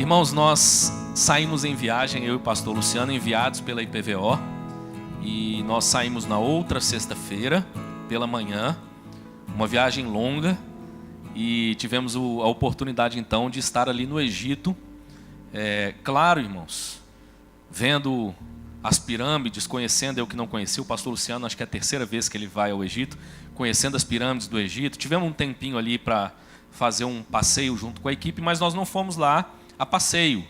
Irmãos, nós saímos em viagem, eu e o pastor Luciano, enviados pela IPVO, e nós saímos na outra sexta-feira, pela manhã, uma viagem longa, e tivemos a oportunidade então de estar ali no Egito. Claro, irmãos, vendo as pirâmides, conhecendo eu que não conhecia, o pastor Luciano, acho que é a terceira vez que ele vai ao Egito, conhecendo as pirâmides do Egito. Tivemos um tempinho ali para fazer um passeio junto com a equipe, mas nós não fomos lá a passeio.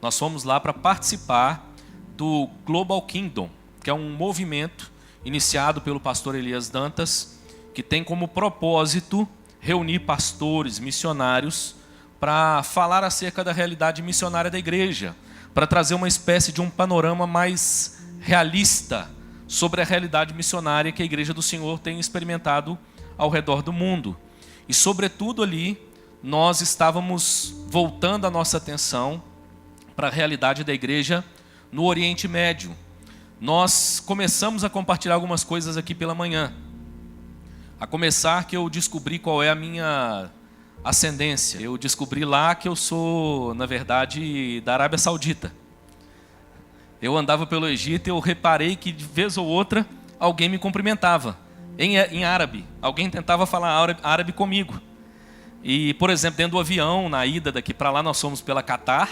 Nós fomos lá para participar do Global Kingdom, que é um movimento iniciado pelo pastor Elias Dantas, que tem como propósito reunir pastores, missionários, para falar acerca da realidade missionária da igreja, para trazer uma espécie de um panorama mais realista sobre a realidade missionária que a Igreja do Senhor tem experimentado ao redor do mundo. E, sobretudo, ali, nós estávamos voltando a nossa atenção para a realidade da igreja no Oriente Médio. Nós começamos a compartilhar algumas coisas aqui pela manhã. A começar que eu descobri qual é a minha ascendência. Eu descobri lá que eu sou, na verdade, da Arábia Saudita. Eu andava pelo Egito e eu reparei que de vez ou outra alguém me cumprimentava em árabe. Alguém tentava falar árabe comigo. E, por exemplo, dentro do avião, na ida daqui para lá, nós fomos pela Qatar.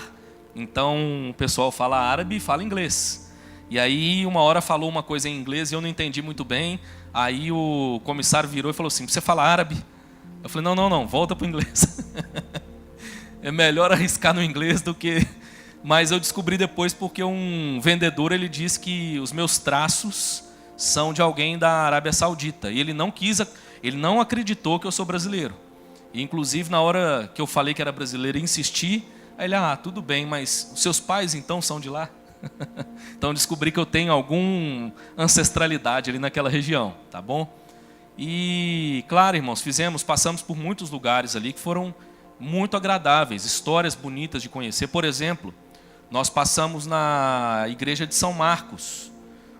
Então o pessoal fala árabe e fala inglês. E aí uma hora falou uma coisa em inglês e eu não entendi muito bem. Aí o comissário virou e falou assim: você fala árabe? Eu falei: não, volta para o inglês. É melhor arriscar no inglês do que... Mas eu descobri depois porque um vendedor, ele disse que os meus traços são de alguém da Arábia Saudita. E ele não acreditou que eu sou brasileiro. E, inclusive, na hora que eu falei que era brasileiro e insisti, aí ele: tudo bem, mas os seus pais então são de lá? Então eu descobri que eu tenho alguma ancestralidade ali naquela região, tá bom? E, claro, irmãos, passamos por muitos lugares ali que foram muito agradáveis, histórias bonitas de conhecer. Por exemplo, nós passamos na igreja de São Marcos.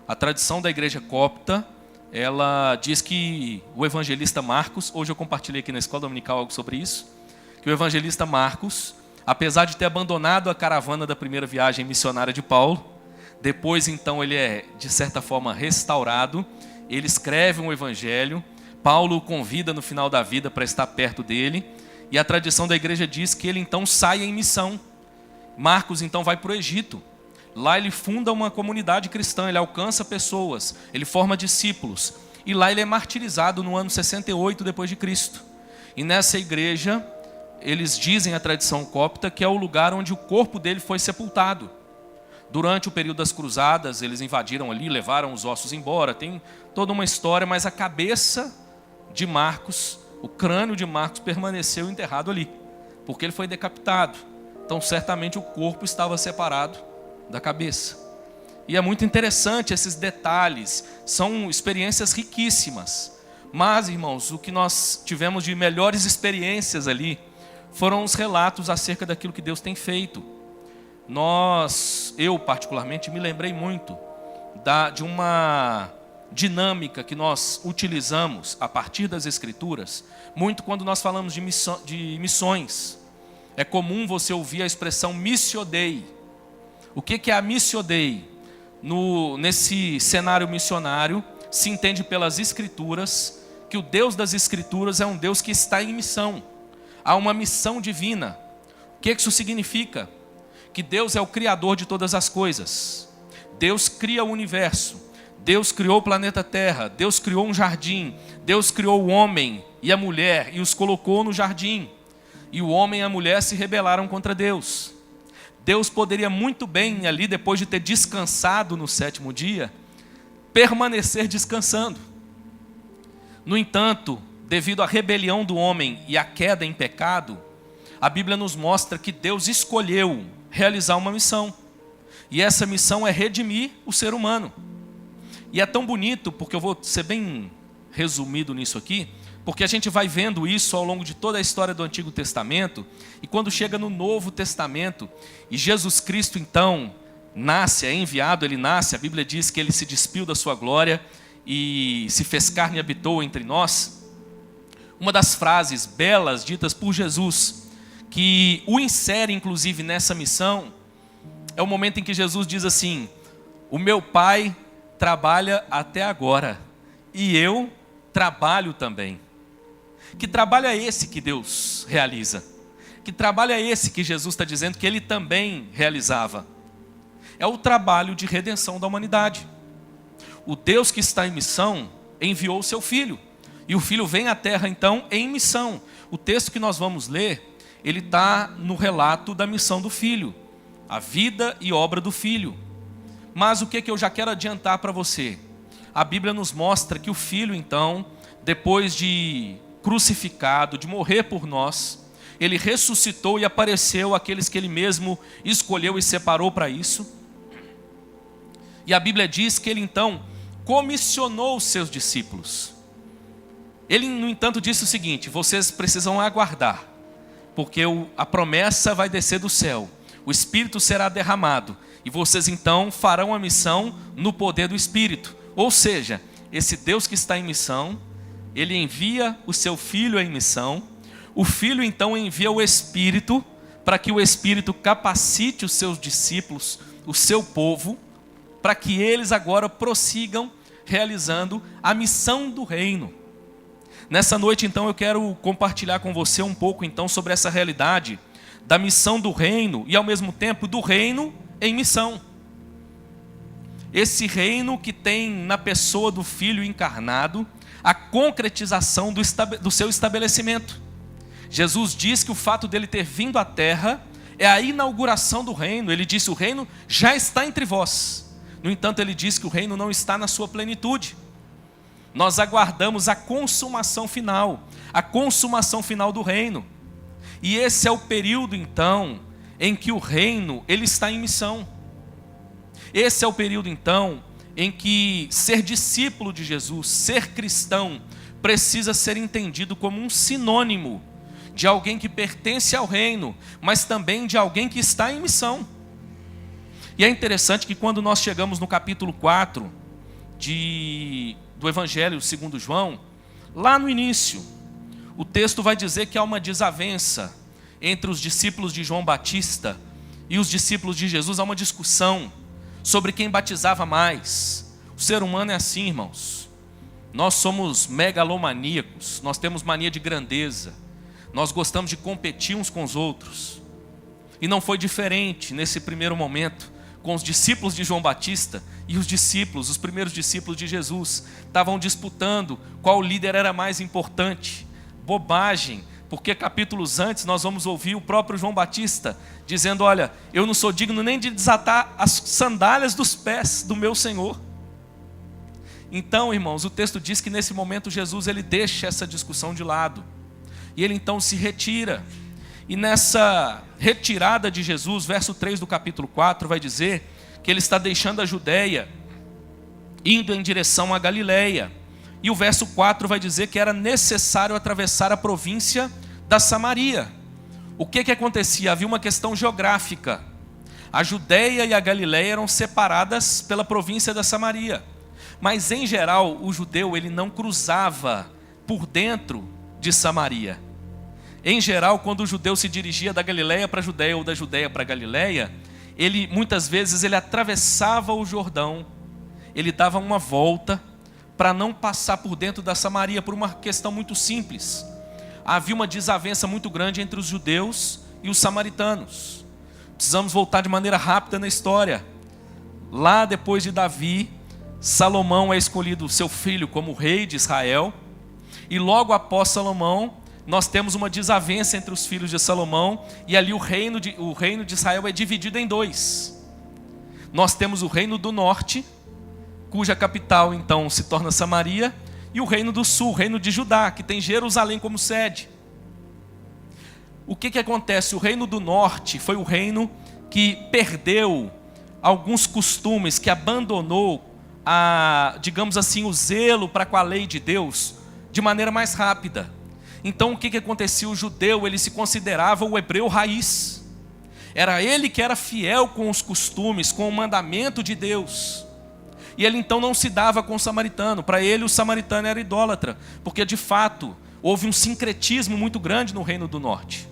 A tradição da igreja copta, ela diz que o evangelista Marcos, hoje eu compartilhei aqui na escola dominical algo sobre isso, que o evangelista Marcos, apesar de ter abandonado a caravana da primeira viagem missionária de Paulo, depois então ele é, de certa forma, restaurado, ele escreve um evangelho, Paulo o convida no final da vida para estar perto dele, e a tradição da igreja diz que ele então sai em missão. Marcos então vai para o Egito. Lá ele funda uma comunidade cristã, ele alcança pessoas, ele forma discípulos. E lá ele é martirizado no ano 68 depois de Cristo. E nessa igreja, eles dizem, a tradição copta, que é o lugar onde o corpo dele foi sepultado. Durante o período das cruzadas, eles invadiram ali, levaram os ossos embora. Tem toda uma história, mas a cabeça de Marcos, o crânio de Marcos permaneceu enterrado ali, porque ele foi decapitado. Então certamente o corpo estava separado da cabeça. E é muito interessante esses detalhes, são experiências riquíssimas. Mas, irmãos, o que nós tivemos de melhores experiências ali foram os relatos acerca daquilo que Deus tem feito. Eu particularmente me lembrei muito de uma dinâmica que nós utilizamos a partir das Escrituras, muito quando nós falamos de missões. É comum você ouvir a expressão Missio Dei. O que é a Missio Dei? Nesse cenário missionário, se entende pelas Escrituras que o Deus das Escrituras é um Deus que está em missão. Há uma missão divina. O que isso significa? Que Deus é o Criador de todas as coisas. Deus cria o universo. Deus criou o planeta Terra. Deus criou um jardim. Deus criou o homem e a mulher e os colocou no jardim. E o homem e a mulher se rebelaram contra Deus. Deus poderia muito bem ali, depois de ter descansado no sétimo dia, permanecer descansando. No entanto, devido à rebelião do homem e à queda em pecado, a Bíblia nos mostra que Deus escolheu realizar uma missão. E essa missão é redimir o ser humano. E é tão bonito, porque eu vou ser bem resumido nisso aqui, porque a gente vai vendo isso ao longo de toda a história do Antigo Testamento, e quando chega no Novo Testamento, e Jesus Cristo então nasce, é enviado, ele nasce, a Bíblia diz que ele se despiu da sua glória e se fez carne e habitou entre nós. Uma das frases belas ditas por Jesus, que o insere inclusive nessa missão, é o momento em que Jesus diz assim: o meu Pai trabalha até agora e eu trabalho também. Que trabalho é esse que Deus realiza? Que trabalho é esse que Jesus está dizendo que Ele também realizava? É o trabalho de redenção da humanidade. O Deus que está em missão enviou o seu Filho. E o Filho vem à Terra então em missão. O texto que nós vamos ler, ele está no relato da missão do Filho. A vida e obra do Filho. Mas o que eu já quero adiantar para você? A Bíblia nos mostra que o Filho então, depois de crucificado, de morrer por nós, Ele ressuscitou e apareceu àqueles que Ele mesmo escolheu e separou para isso. E a Bíblia diz que Ele então comissionou os seus discípulos. Ele, no entanto, disse o seguinte: vocês precisam aguardar, porque a promessa vai descer do céu, o Espírito será derramado, e vocês então farão a missão no poder do Espírito. Ou seja, esse Deus que está em missão, Ele envia o seu Filho em missão, o Filho então envia o Espírito, para que o Espírito capacite os seus discípulos, o seu povo, para que eles agora prossigam realizando a missão do reino. Nessa noite então eu quero compartilhar com você um pouco então sobre essa realidade da missão do reino e ao mesmo tempo do reino em missão. Esse reino que tem na pessoa do Filho encarnado a concretização do seu estabelecimento. Jesus diz que o fato dele ter vindo à terra é a inauguração do reino. Ele disse: o reino já está entre vós. No entanto, ele diz que o reino não está na sua plenitude. Nós aguardamos a consumação final do reino. E esse é o período então em que o reino ele está em missão. Esse é o período então em que ser discípulo de Jesus, ser cristão, precisa ser entendido como um sinônimo de alguém que pertence ao reino, mas também de alguém que está em missão. E é interessante que quando nós chegamos no capítulo 4 do Evangelho segundo João, lá no início, o texto vai dizer que há uma desavença entre os discípulos de João Batista e os discípulos de Jesus. Há uma discussão sobre quem batizava mais. O ser humano é assim, irmãos. Nós somos megalomaníacos, nós temos mania de grandeza, nós gostamos de competir uns com os outros. E não foi diferente nesse primeiro momento com os discípulos de João Batista e os primeiros discípulos de Jesus. Estavam disputando qual líder era mais importante. Bobagem, porque capítulos antes nós vamos ouvir o próprio João Batista dizendo: olha, eu não sou digno nem de desatar as sandálias dos pés do meu Senhor. Então, irmãos, o texto diz que nesse momento Jesus ele deixa essa discussão de lado. E ele então se retira. E nessa retirada de Jesus, verso 3 do capítulo 4, vai dizer que ele está deixando a Judeia, indo em direção à Galileia. E o verso 4 vai dizer que era necessário atravessar a província da Samaria. O que acontecia? Havia uma questão geográfica. A Judeia e a Galileia eram separadas pela província da Samaria. Mas em geral, o judeu ele não cruzava por dentro de Samaria. Em geral, quando o judeu se dirigia da Galileia para a Judeia ou da Judeia para a Galileia, muitas vezes ele atravessava o Jordão, ele dava uma volta para não passar por dentro da Samaria, por uma questão muito simples. Havia uma desavença muito grande entre os judeus e os samaritanos. Precisamos voltar de maneira rápida na história. Lá depois de Davi, Salomão é escolhido seu filho como rei de Israel, e logo após Salomão, nós temos uma desavença entre os filhos de Salomão, e ali o reino de Israel é dividido em dois. Nós temos o reino do norte, cuja capital então se torna Samaria, e o reino do sul, o reino de Judá, que tem Jerusalém como sede. O que acontece? O reino do norte foi o reino que perdeu alguns costumes, que abandonou digamos assim, o zelo para com a lei de Deus de maneira mais rápida. Então o que acontecia? O judeu ele se considerava o hebreu raiz. Era ele que era fiel com os costumes, com o mandamento de Deus. E ele então não se dava com o samaritano. Para ele o samaritano era idólatra, porque de fato houve um sincretismo muito grande no reino do norte.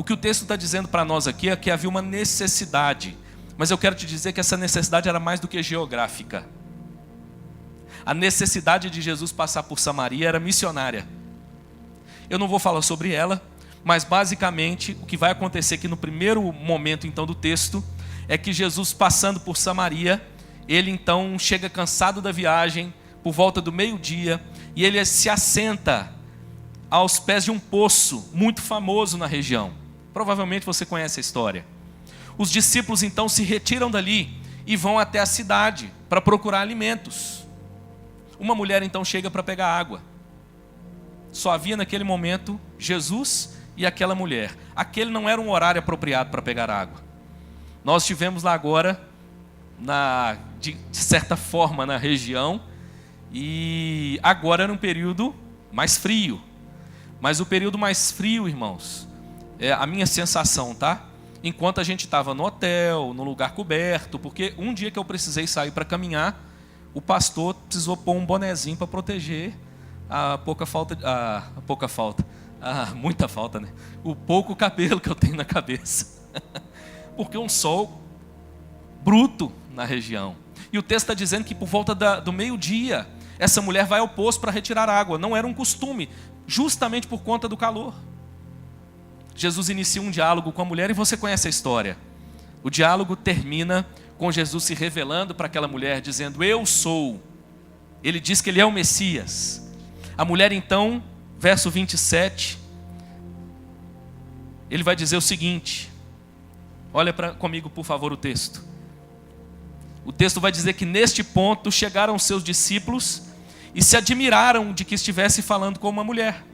O que o texto está dizendo para nós aqui é que havia uma necessidade. Mas eu quero te dizer que essa necessidade era mais do que geográfica. A necessidade de Jesus passar por Samaria era missionária. Eu não vou falar sobre ela, mas basicamente o que vai acontecer aqui no primeiro momento então do texto é que Jesus, passando por Samaria, ele então chega cansado da viagem por volta do meio-dia e ele se assenta aos pés de um poço muito famoso na região. Provavelmente você conhece a história. Os discípulos então se retiram dali e vão até a cidade para procurar alimentos. Uma mulher então chega para pegar água. Só havia naquele momento Jesus e aquela mulher. Aquele não era um horário apropriado para pegar água. Nós estivemos lá agora, de certa forma, na região, e agora era um período mais frio. Mas o período mais frio, irmãos, é a minha sensação, tá? Enquanto a gente estava no hotel, no lugar coberto, porque um dia que eu precisei sair para caminhar, o pastor precisou pôr um bonezinho para proteger muita falta, né? O pouco cabelo que eu tenho na cabeça. Porque um sol bruto na região. E o texto está dizendo que por volta do meio-dia, essa mulher vai ao poço para retirar água. Não era um costume, justamente por conta do calor. Jesus inicia um diálogo com a mulher e você conhece a história. O diálogo termina com Jesus se revelando para aquela mulher, dizendo: eu sou. Ele diz que ele é o Messias. A mulher então, verso 27, ele vai dizer o seguinte, olha comigo por favor o texto. O texto vai dizer que neste ponto chegaram os seus discípulos e se admiraram de que estivesse falando com uma mulher.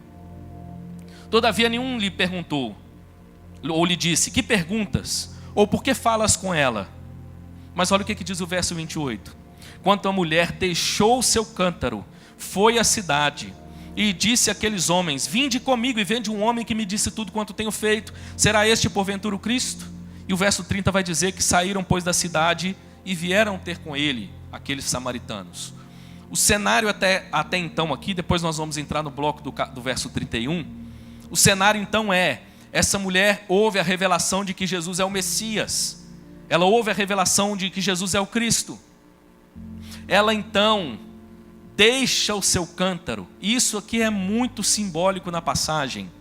Todavia nenhum lhe perguntou, ou lhe disse: que perguntas? Ou por que falas com ela? Mas olha o que diz o verso 28. Quando a mulher deixou o seu cântaro, foi à cidade e disse àqueles homens: vinde comigo e vende um homem que me disse tudo quanto tenho feito. Será este porventura o Cristo? E o verso 30 vai dizer que saíram, pois, da cidade e vieram ter com ele aqueles samaritanos. O cenário até então aqui, depois nós vamos entrar no bloco do verso 31. O cenário então essa mulher ouve a revelação de que Jesus é o Messias. Ela ouve a revelação de que Jesus é o Cristo. Ela então deixa o seu cântaro. Isso aqui é muito simbólico na passagem.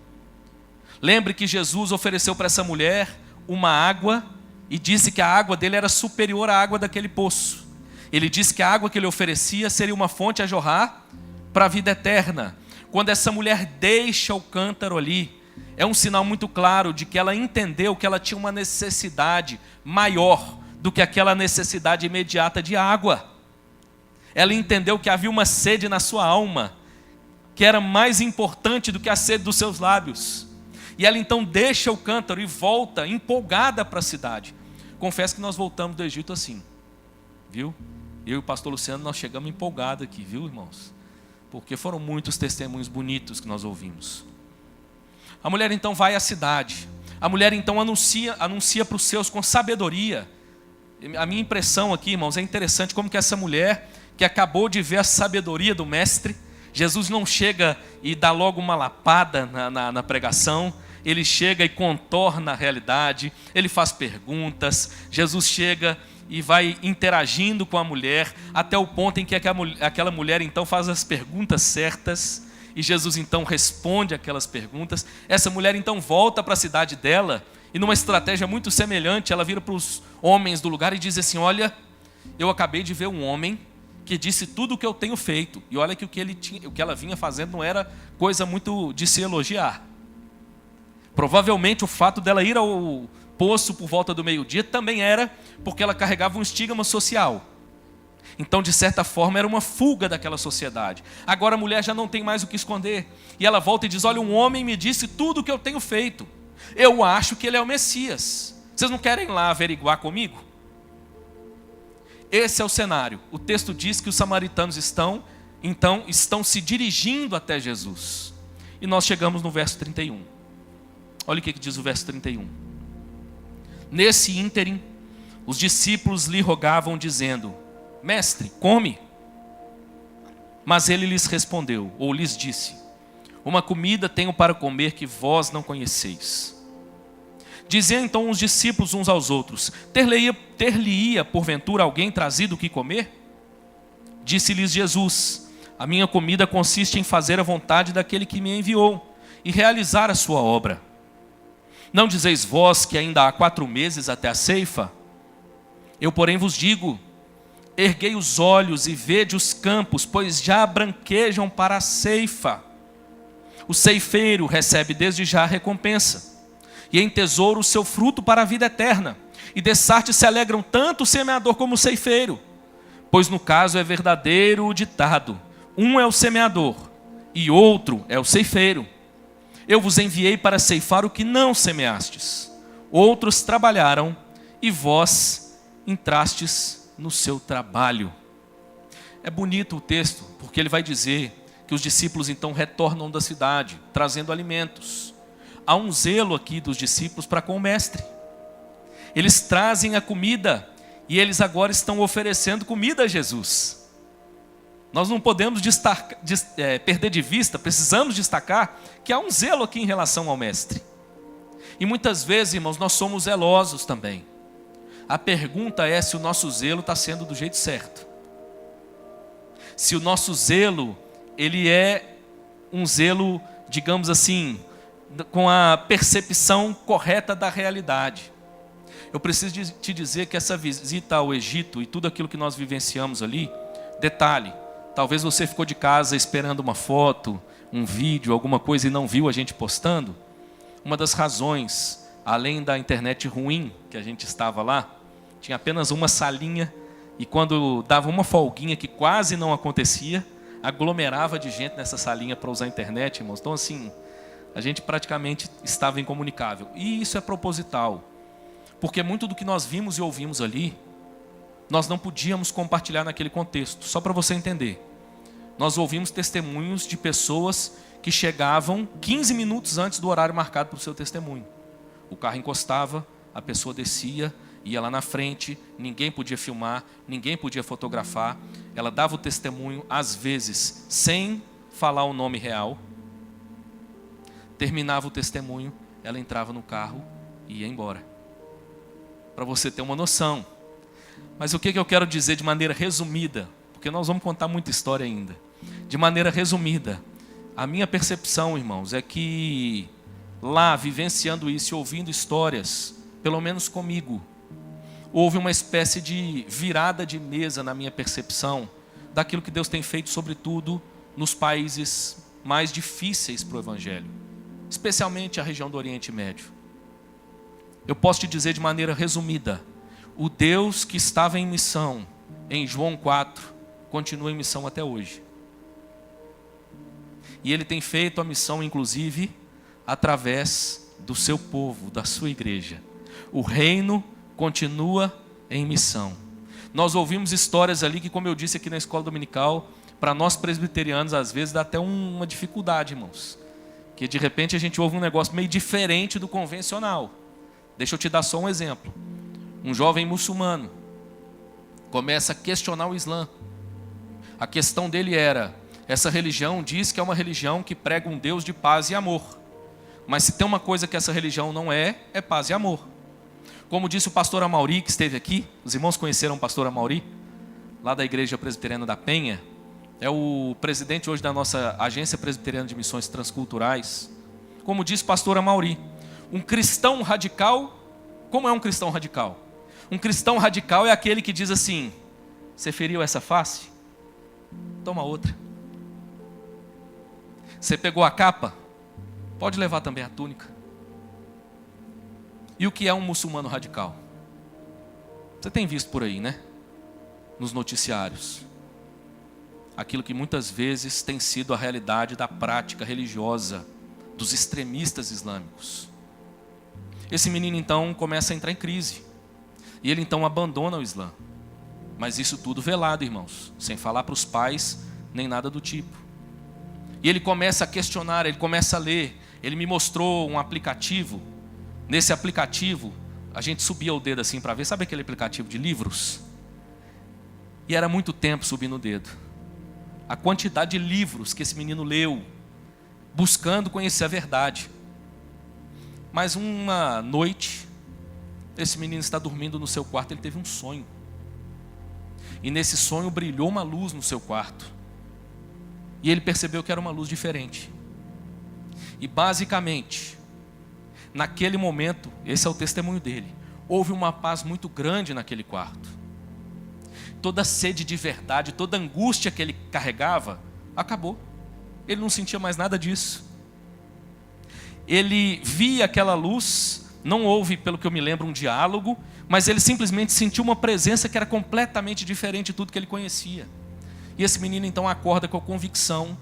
Lembre que Jesus ofereceu para essa mulher uma água e disse que a água dele era superior à água daquele poço. Ele disse que a água que ele oferecia seria uma fonte a jorrar para a vida eterna. Quando essa mulher deixa o cântaro ali, é um sinal muito claro de que ela entendeu que ela tinha uma necessidade maior do que aquela necessidade imediata de água. Ela entendeu que havia uma sede na sua alma, que era mais importante do que a sede dos seus lábios. E ela então deixa o cântaro e volta empolgada para a cidade. Confesso que nós voltamos do Egito assim, viu? Eu e o pastor Luciano, nós chegamos empolgados aqui, viu, irmãos? Porque foram muitos testemunhos bonitos que nós ouvimos. A mulher então vai à cidade. A mulher então anuncia para os seus com sabedoria. A minha impressão aqui, irmãos, é interessante como que essa mulher, que acabou de ver a sabedoria do mestre, Jesus não chega e dá logo uma lapada na pregação. Ele chega e contorna a realidade, ele faz perguntas. Jesus chega e vai interagindo com a mulher, até o ponto em que aquela mulher então faz as perguntas certas, e Jesus então responde aquelas perguntas. Essa mulher então volta para a cidade dela, e numa estratégia muito semelhante, ela vira para os homens do lugar e diz assim: olha, eu acabei de ver um homem que disse tudo o que eu tenho feito, e olha que o que ela vinha fazendo não era coisa muito de se elogiar. Provavelmente o fato dela ir ao poço por volta do meio-dia também era porque ela carregava um estigma social. Então, de certa forma, era uma fuga daquela sociedade. Agora a mulher já não tem mais o que esconder. E ela volta e diz: olha, um homem me disse tudo o que eu tenho feito. Eu acho que ele é o Messias. Vocês não querem ir lá averiguar comigo? Esse é o cenário. O texto diz que os samaritanos estão se dirigindo até Jesus. E nós chegamos no verso 31. Olha o que diz o verso 31. Nesse ínterim, os discípulos lhe rogavam, dizendo: mestre, come. Mas ele lhes respondeu, ou lhes disse: uma comida tenho para comer que vós não conheceis. Diziam então os discípulos uns aos outros: ter-lhe-ia porventura alguém trazido o que comer? Disse-lhes Jesus: a minha comida consiste em fazer a vontade daquele que me enviou e realizar a sua obra. Não dizeis vós que ainda há 4 meses até a ceifa? Eu, porém, vos digo: erguei os olhos e vede os campos, pois já branquejam para a ceifa. O ceifeiro recebe desde já a recompensa, e entesoura o seu fruto para a vida eterna. E dessarte se alegram tanto o semeador como o ceifeiro. Pois no caso é verdadeiro o ditado: um é o semeador, e outro é o ceifeiro. Eu vos enviei para ceifar o que não semeastes. Outros trabalharam, e vós entrastes no seu trabalho. É bonito o texto, porque ele vai dizer que os discípulos então retornam da cidade, trazendo alimentos. Há um zelo aqui dos discípulos para com o mestre. Eles trazem a comida, e eles agora estão oferecendo comida a Jesus. Nós não podemos perder de vista, precisamos destacar que há um zelo aqui em relação ao mestre. E muitas vezes, irmãos, nós somos zelosos também. A pergunta é se o nosso zelo está sendo do jeito certo. Se o nosso zelo, ele é um zelo, digamos assim, com a percepção correta da realidade. Eu preciso te dizer que essa visita ao Egito e tudo aquilo que nós vivenciamos ali, detalhe, talvez você ficou de casa esperando uma foto, um vídeo, alguma coisa e não viu a gente postando. Uma das razões, além da internet ruim que a gente estava lá, tinha apenas uma salinha e quando dava uma folguinha que quase não acontecia, aglomerava de gente nessa salinha para usar a internet, irmãos. Então assim, a gente praticamente estava incomunicável. E isso é proposital, porque muito do que nós vimos e ouvimos ali, nós não podíamos compartilhar naquele contexto. Só para você entender, nós ouvimos testemunhos de pessoas que chegavam 15 minutos antes do horário marcado para o seu testemunho. O carro encostava, a pessoa descia, ia lá na frente, ninguém podia filmar, ninguém podia fotografar. Ela dava o testemunho, às vezes, sem falar o nome real. Terminava o testemunho, ela entrava no carro e ia embora. Para você ter uma noção. Mas o que eu quero dizer de maneira resumida? Porque nós vamos contar muita história ainda. De maneira resumida, a minha percepção, irmãos, é que lá, vivenciando isso e ouvindo histórias, pelo menos comigo, houve uma espécie de virada de mesa na minha percepção daquilo que Deus tem feito, sobretudo, nos países mais difíceis para o Evangelho, especialmente a região do Oriente Médio. Eu posso te dizer de maneira resumida, o Deus que estava em missão em João 4, continua em missão até hoje. E Ele tem feito a missão, inclusive, através do seu povo, da sua igreja. O reino continua em missão. Nós ouvimos histórias ali que, como eu disse aqui na escola dominical, para nós presbiterianos, às vezes, dá até uma dificuldade, irmãos. Que de repente a gente ouve um negócio meio diferente do convencional. Deixa eu te dar só um exemplo. Um jovem muçulmano começa a questionar o Islã. A questão dele era: essa religião diz que é uma religião que prega um Deus de paz e amor. Mas se tem uma coisa que essa religião não é, é paz e amor. Como disse o pastor Amauri, que esteve aqui, os irmãos conheceram o pastor Amauri, lá da Igreja Presbiteriana da Penha, é o presidente hoje da nossa Agência Presbiteriana de Missões Transculturais. Como disse o pastor Amauri, um cristão radical, como é um cristão radical? Um cristão radical é aquele que diz assim: você feriu essa face? Toma outra. Você pegou a capa? Pode levar também a túnica. E o que é um muçulmano radical? Você tem visto por aí, né? Nos noticiários. Aquilo que muitas vezes tem sido a realidade da prática religiosa dos extremistas islâmicos. Esse menino então começa a entrar em crise. E ele então abandona o Islã. Mas isso tudo velado, irmãos. Sem falar para os pais, nem nada do tipo. E ele começa a questionar, ele começa a ler. Ele me mostrou um aplicativo. Nesse aplicativo, a gente subia o dedo assim para ver. Sabe aquele aplicativo de livros? E era muito tempo subindo o dedo. A quantidade de livros que esse menino leu, buscando conhecer a verdade. Mas uma noite, esse menino está dormindo no seu quarto, ele teve um sonho. E nesse sonho brilhou uma luz no seu quarto. E ele percebeu que era uma luz diferente. E basicamente, naquele momento, esse é o testemunho dele, houve uma paz muito grande naquele quarto. Toda a sede de verdade, toda a angústia que ele carregava, acabou. Ele não sentia mais nada disso. Ele via aquela luz, não houve, pelo que eu me lembro, um diálogo, mas ele simplesmente sentiu uma presença que era completamente diferente de tudo que ele conhecia. E esse menino então acorda com a convicção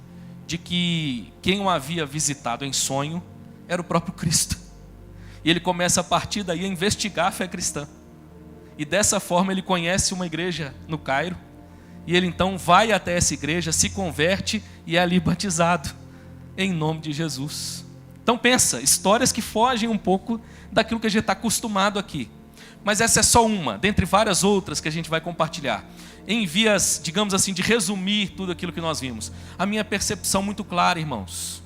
de que quem o havia visitado em sonho era o próprio Cristo. E ele começa a partir daí a investigar a fé cristã. E dessa forma ele conhece uma igreja no Cairo. E ele então vai até essa igreja, se converte e é ali batizado, em nome de Jesus. Então pensa, histórias que fogem um pouco daquilo que a gente está acostumado aqui. Mas essa é só uma, dentre várias outras que a gente vai compartilhar. Em vias, digamos assim, de resumir tudo aquilo que nós vimos. A minha percepção muito clara, irmãos,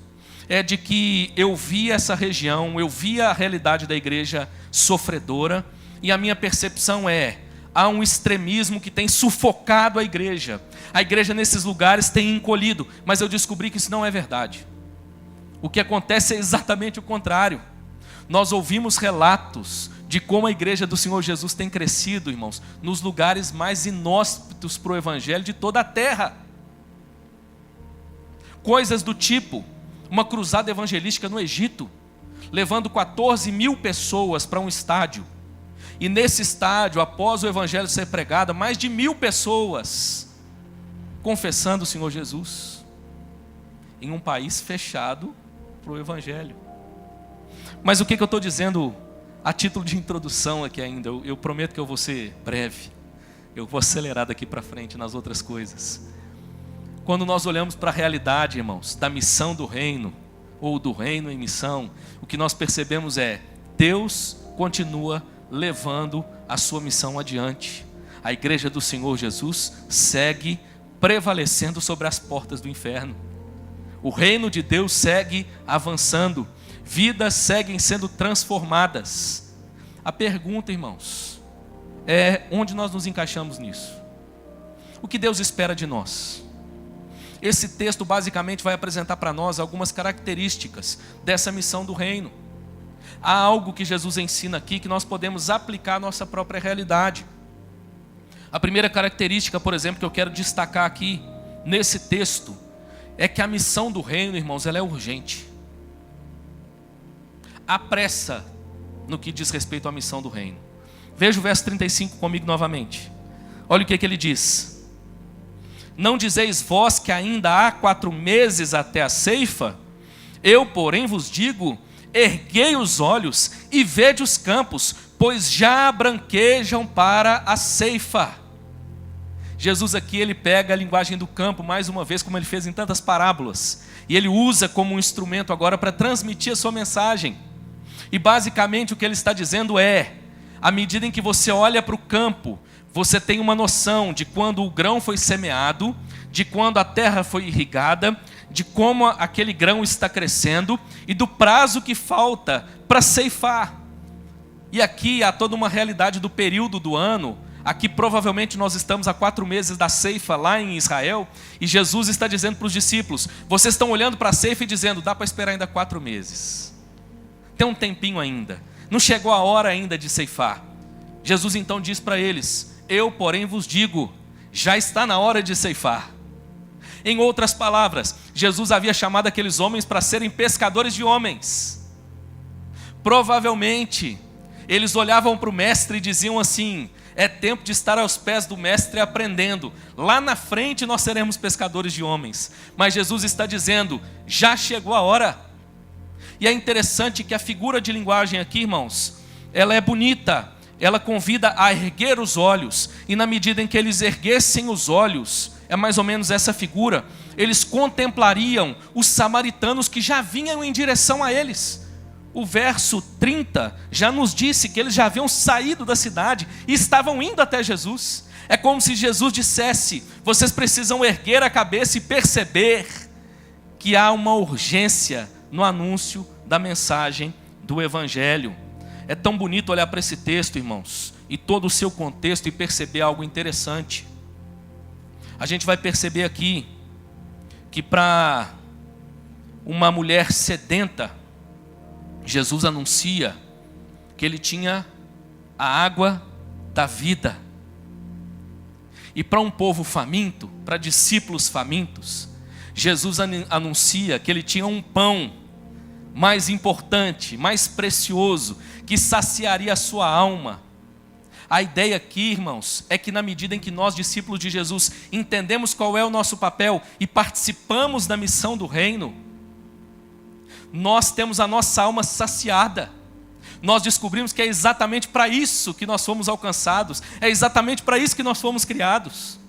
é de que eu via essa região, eu via a realidade da igreja sofredora, e a minha percepção é, há um extremismo que tem sufocado a igreja. A igreja nesses lugares tem encolhido, mas eu descobri que isso não é verdade. O que acontece é exatamente o contrário. Nós ouvimos relatos de como a igreja do Senhor Jesus tem crescido, irmãos, nos lugares mais inóspitos para o evangelho de toda a terra. Coisas do tipo, uma cruzada evangelística no Egito, levando 14 mil pessoas para um estádio. E nesse estádio, após o evangelho ser pregado, mais de 1.000 pessoas confessando o Senhor Jesus, em um país fechado para o evangelho. Mas o que eu estou dizendo a título de introdução aqui ainda, eu prometo que eu vou ser breve, eu vou acelerar daqui para frente nas outras coisas. Quando nós olhamos para a realidade, irmãos, da missão do reino, ou do reino em missão, o que nós percebemos é, Deus continua levando a sua missão adiante. A igreja do Senhor Jesus segue prevalecendo sobre as portas do inferno. O reino de Deus segue avançando. Vidas seguem sendo transformadas. A pergunta, irmãos, é onde nós nos encaixamos nisso? O que Deus espera de nós? Esse texto basicamente vai apresentar para nós algumas características dessa missão do reino. Há algo que Jesus ensina aqui que nós podemos aplicar à nossa própria realidade. A primeira característica, por exemplo, que eu quero destacar aqui nesse texto é que a missão do reino, irmãos, ela é urgente. Há pressa no que diz respeito à missão do reino. Veja o verso 35 comigo novamente. Olha o que ele diz. Não dizeis vós que ainda há 4 meses até a ceifa? Eu, porém, vos digo, erguei os olhos e vede os campos, pois já branquejam para a ceifa. Jesus aqui, ele pega a linguagem do campo, mais uma vez, como ele fez em tantas parábolas, e ele usa como um instrumento agora para transmitir a sua mensagem. E basicamente o que ele está dizendo é, à medida em que você olha para o campo, você tem uma noção de quando o grão foi semeado, de quando a terra foi irrigada, de como aquele grão está crescendo e do prazo que falta para ceifar. E aqui há toda uma realidade do período do ano. Aqui provavelmente nós estamos há 4 meses da ceifa lá em Israel, e Jesus está dizendo para os discípulos, vocês estão olhando para a ceifa e dizendo, dá para esperar ainda 4 meses. Tem um tempinho ainda, não chegou a hora ainda de ceifar. Jesus então diz para eles, eu porém vos digo, já está na hora de ceifar. Em outras palavras, Jesus havia chamado aqueles homens para serem pescadores de homens. Provavelmente, eles olhavam para o mestre e diziam assim, é tempo de estar aos pés do mestre aprendendo. Lá na frente nós seremos pescadores de homens. Mas Jesus está dizendo, já chegou a hora. E é interessante que a figura de linguagem aqui, irmãos, ela é bonita. Ela convida a erguer os olhos. E na medida em que eles erguessem os olhos, é mais ou menos essa figura, eles contemplariam os samaritanos que já vinham em direção a eles. O verso 30 já nos disse que eles já haviam saído da cidade e estavam indo até Jesus. É como se Jesus dissesse, vocês precisam erguer a cabeça e perceber que há uma urgência no anúncio da mensagem do Evangelho. É tão bonito olhar para esse texto, irmãos, e todo o seu contexto e perceber algo interessante. A gente vai perceber aqui que para uma mulher sedenta, Jesus anuncia que ele tinha a água da vida. E para um povo faminto, para discípulos famintos, Jesus anuncia que ele tinha um pão mais importante, mais precioso, que saciaria a sua alma. A ideia aqui, irmãos, é que na medida em que nós, discípulos de Jesus, entendemos qual é o nosso papel e participamos da missão do reino, nós temos a nossa alma saciada. Nós descobrimos que é exatamente para isso que nós fomos alcançados, é exatamente para isso que nós fomos criados.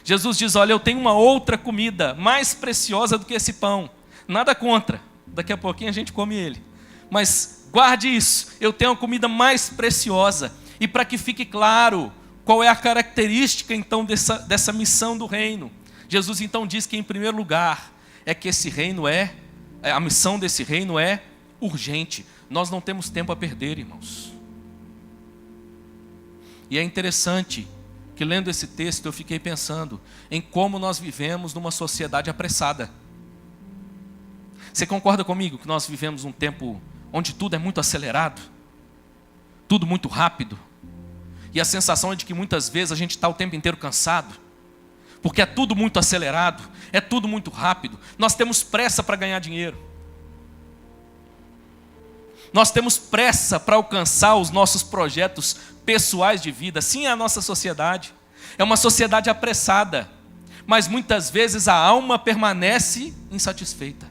Jesus diz: olha, eu tenho uma outra comida mais preciosa do que esse pão. Nada contra, daqui a pouquinho a gente come ele. Mas guarde isso, eu tenho uma comida mais preciosa. E para que fique claro qual é a característica então dessa missão do reino, Jesus então diz que em primeiro lugar é que esse reino a missão desse reino é urgente. Nós não temos tempo a perder, irmãos. E é interessante que lendo esse texto eu fiquei pensando em como nós vivemos numa sociedade apressada. Você concorda comigo que nós vivemos um tempo onde tudo é muito acelerado? Tudo muito rápido? E a sensação é de que muitas vezes a gente está o tempo inteiro cansado, porque é tudo muito acelerado, é tudo muito rápido. Nós temos pressa para ganhar dinheiro. Nós temos pressa para alcançar os nossos projetos pessoais de vida. Assim é a nossa sociedade. É uma sociedade apressada, mas muitas vezes a alma permanece insatisfeita.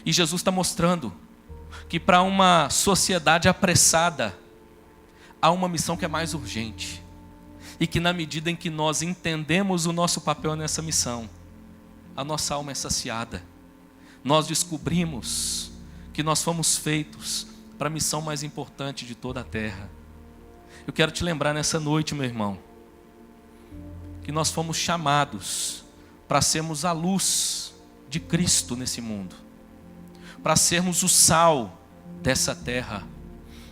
E Jesus está mostrando que para uma sociedade apressada, há uma missão que é mais urgente. E que na medida em que nós entendemos o nosso papel nessa missão, a nossa alma é saciada. Nós descobrimos que nós fomos feitos para a missão mais importante de toda a terra. Eu quero te lembrar nessa noite, meu irmão, que nós fomos chamados para sermos a luz de Cristo nesse mundo, para sermos o sal dessa terra.